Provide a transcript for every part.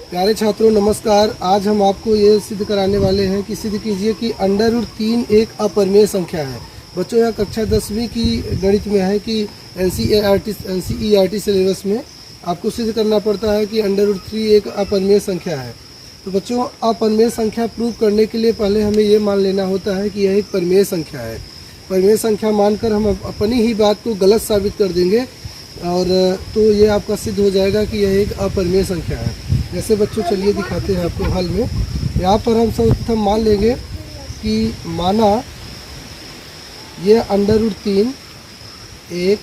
प्यारे छात्रों नमस्कार। आज हम आपको ये सिद्ध कराने वाले हैं कि सिद्ध कीजिए कि √3 एक अपरिमेय संख्या है। बच्चों यह कक्षा 10वीं की गणित में है कि NCERT सिलेबस में आपको सिद्ध करना पड़ता है कि √3 एक अपरिमेय संख्या है। तो बच्चों अपरिमेय संख्या प्रूव करने के लिए पहले हमें ये मान लेना होता है कि यह एक परिमेय संख्या है। परिमेय संख्या मानकर हम अपनी ही बात को गलत साबित कर देंगे और तो ये आपका सिद्ध हो जाएगा कि यह एक अपरिमेय संख्या है। जैसे बच्चों चलिए दिखाते हैं आपको हल में। यहाँ पर हम सर्वप्रथम मान लेंगे कि माना यह √3 एक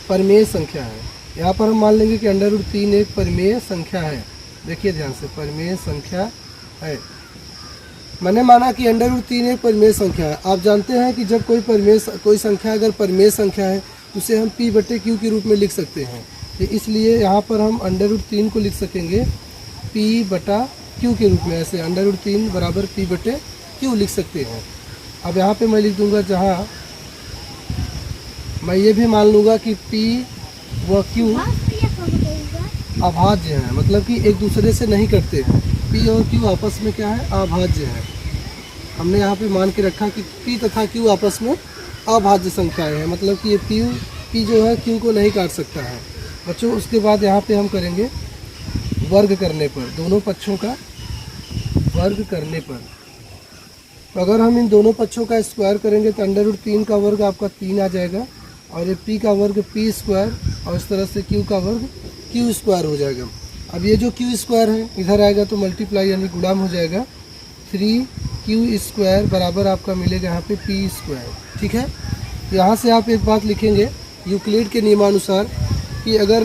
परिमेय संख्या है। यहाँ पर हम मान लेंगे कि √3 एक परिमेय संख्या है। देखिए ध्यान से, परिमेय संख्या है। मैंने माना कि √3 एक परिमेय संख्या है। आप जानते हैं कि जब कोई संख्या अगर परिमेय संख्या है तो उसे हम P/Q के रूप में लिख सकते हैं। तो इसलिए यहाँ पर हम √3 को लिख सकेंगे P/Q के रूप में। ऐसे √3 बराबर P/Q लिख सकते हैं। अब यहाँ पे मैं लिख दूंगा, जहाँ मैं ये भी मान लूँगा कि P व Q अभाज्य हैं, मतलब कि एक दूसरे से नहीं कटते हैं। P और Q आपस में क्या है, अभाज्य है। हमने यहाँ पे मान के रखा कि P तथा Q आपस में अभाज्य संख्याएं हैं, मतलब कि ये P जो है Q को नहीं काट सकता है। बच्चों उसके बाद यहाँ पे हम करेंगे वर्ग करने पर, दोनों पक्षों का वर्ग करने पर। तो अगर हम इन दोनों पक्षों का स्क्वायर करेंगे तो √3 का वर्ग आपका 3 आ जाएगा और ये P का वर्ग P² और इस तरह से Q का वर्ग Q² हो जाएगा। अब ये जो Q² है इधर आएगा तो मल्टीप्लाई यानी गुणाम हो जाएगा। 3Q² बराबर आपका मिलेगा यहाँ पे P²। ठीक है, यहाँ से आप एक बात लिखेंगे यूक्लिड के नियमानुसार कि अगर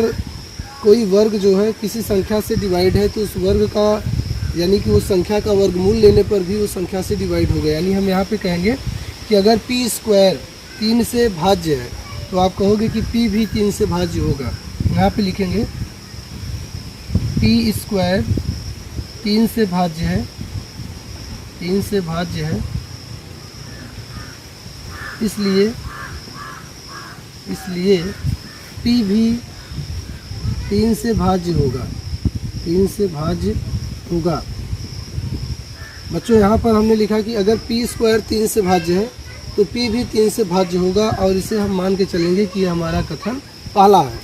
कोई वर्ग जो है किसी संख्या से डिवाइड है तो उस वर्ग का यानी कि उस संख्या का वर्गमूल लेने पर भी उस संख्या से डिवाइड हो गया। यानी हम यहाँ पे कहेंगे कि अगर P² 3 से भाज्य है तो आप कहोगे कि P भी 3 से भाज्य होगा। यहाँ पे लिखेंगे P² 3 से भाज्य है, 3 से भाज्य है, इसलिए P भी 3 से भाज्य होगा, 3 से भाज्य होगा। बच्चों यहाँ पर हमने लिखा कि अगर P² 3 से भाज्य है तो P भी 3 से भाज्य होगा और इसे हम मान के चलेंगे कि यह हमारा कथन पहला है।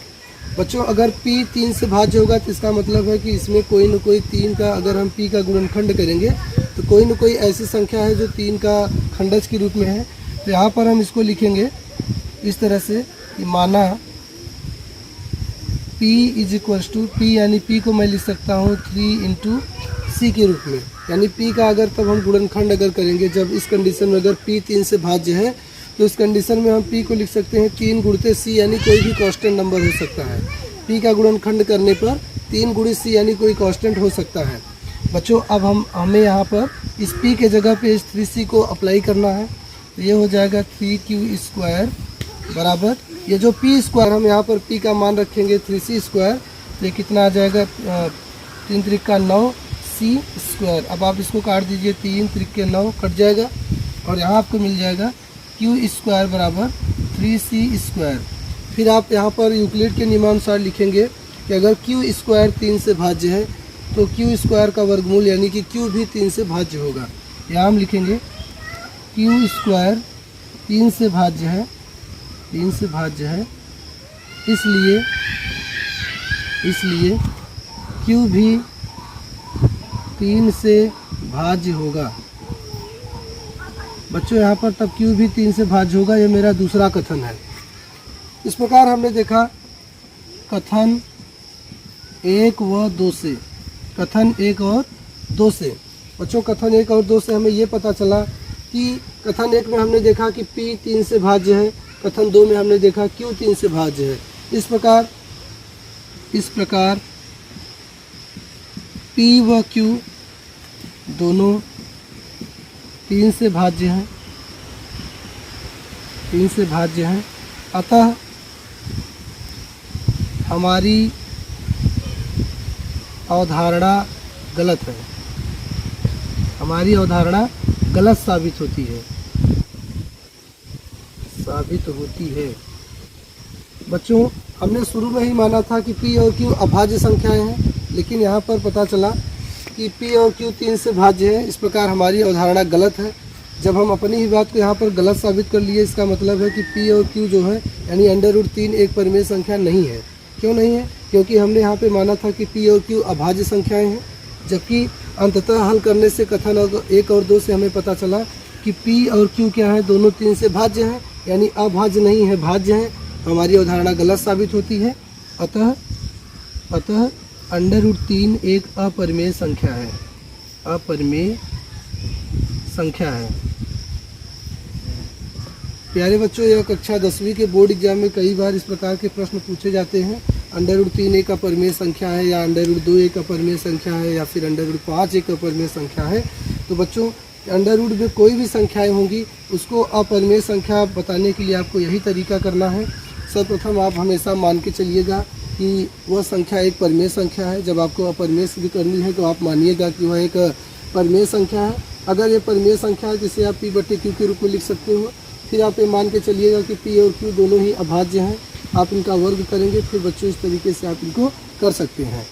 बच्चों अगर P 3 से भाज्य होगा तो इसका मतलब है कि इसमें कोई न कोई 3 का, अगर हम P का गुणनखंड करेंगे तो कोई न कोई ऐसी संख्या है जो 3 का खंडज के रूप में है। तो यहाँ पर हम इसको लिखेंगे इस तरह से कि माना P = P, यानी P को मैं लिख सकता हूँ 3 × C के रूप में। यानी P का अगर तब हम गुणनखंड अगर करेंगे, जब इस कंडीशन में अगर P 3 से भाज्य है तो इस कंडीशन में हम P को लिख सकते हैं 3 × C, यानी कोई भी कांस्टेंट नंबर हो सकता है। P का गुणनखंड करने पर 3 × C यानी कोई कांस्टेंट हो सकता है। बच्चों अब हमें यहाँ पर इस P के जगह पे इस 3C को अप्लाई करना है। तो ये हो जाएगा 3Q² बराबर, ये जो P² हम यहाँ पर P का मान रखेंगे 3C², तो ये कितना आ जाएगा, 3 × 3 = 9 C²। अब आप इसको काट दीजिए, 3 × 3 = 9 कट जाएगा और यहाँ आपको मिल जाएगा Q² बराबर 3C²। फिर आप यहाँ पर यूक्लिड के नियमानुसार लिखेंगे कि अगर Q² 3 से भाज्य है तो Q² का वर्गमूल यानी कि Q भी 3 से भाज्य होगा। यहाँ हम लिखेंगे Q² 3 से भाज्य है, 3 से भाज्य है, इसलिए Q भी 3 से भाज्य होगा। बच्चों यहाँ पर तब Q भी 3 से भाज्य होगा, ये मेरा दूसरा कथन है। इस प्रकार हमने देखा कथन 1 व 2 से, कथन 1 और 2 से। बच्चों कथन 1 और 2 से हमें ये पता चला कि कथन 1 में हमने देखा कि P 3 से भाज्य है, कथन 2 में हमने देखा Q 3 से भाज्य है। इस प्रकार P व Q दोनों 3 से भाज्य हैं, 3 से भाज्य हैं। अतः हमारी अवधारणा गलत है, हमारी अवधारणा गलत साबित होती है। बच्चों हमने शुरू में ही माना था कि P और Q अभाज्य संख्याएं हैं, लेकिन यहाँ पर पता चला कि P और Q 3 से भाज्य है। इस प्रकार हमारी अवधारणा गलत है। जब हम अपनी ही बात को यहाँ पर गलत साबित कर लिए, इसका मतलब है कि P और Q जो है यानी √3 एक परिमेय संख्या नहीं है। क्यों नहीं है? क्योंकि हमने यहाँ पे माना था कि P और Q अभाज्य संख्याएं हैं, जबकि अंततः हल करने से कथन 1 और 2 से हमें पता चला कि P और Q क्या है, दोनों 3 से भाज्य हैं, यानी अभाज्य नहीं है, भाज्य हैं। हमारी अवधारणा गलत साबित होती है। अतः √3 एक अपरिमेय संख्या है, अपरिमेय संख्या है। प्यारे बच्चों, यह कक्षा 10वीं के बोर्ड एग्जाम में कई बार इस प्रकार के प्रश्न पूछे जाते हैं। √3 एक अपरिमेय संख्या है, या √2 एक अपरिमेय संख्या है, या फिर √5 एक अपरिमेय संख्या है। तो बच्चों, अंडर रूट में कोई भी संख्याएं होंगी, उसको अपरिमेय संख्या बताने के लिए आपको यही तरीका करना है। सर्वप्रथम आप हमेशा मान के चलिएगा कि वह संख्या एक परिमेय संख्या है। जब आपको अपरिमेय सिद्ध करनी है तो आप मानिएगा कि वह एक परिमेय संख्या है। अगर ये परिमेय संख्या है जिसे आप P/Q के रूप में लिख सकते हो, फिर आप ये मान के चलिएगा कि P और Q दोनों ही अभाज्य हैं। आप इनका वर्ग करेंगे, फिर बच्चों इस तरीके से आप इनको कर सकते हैं।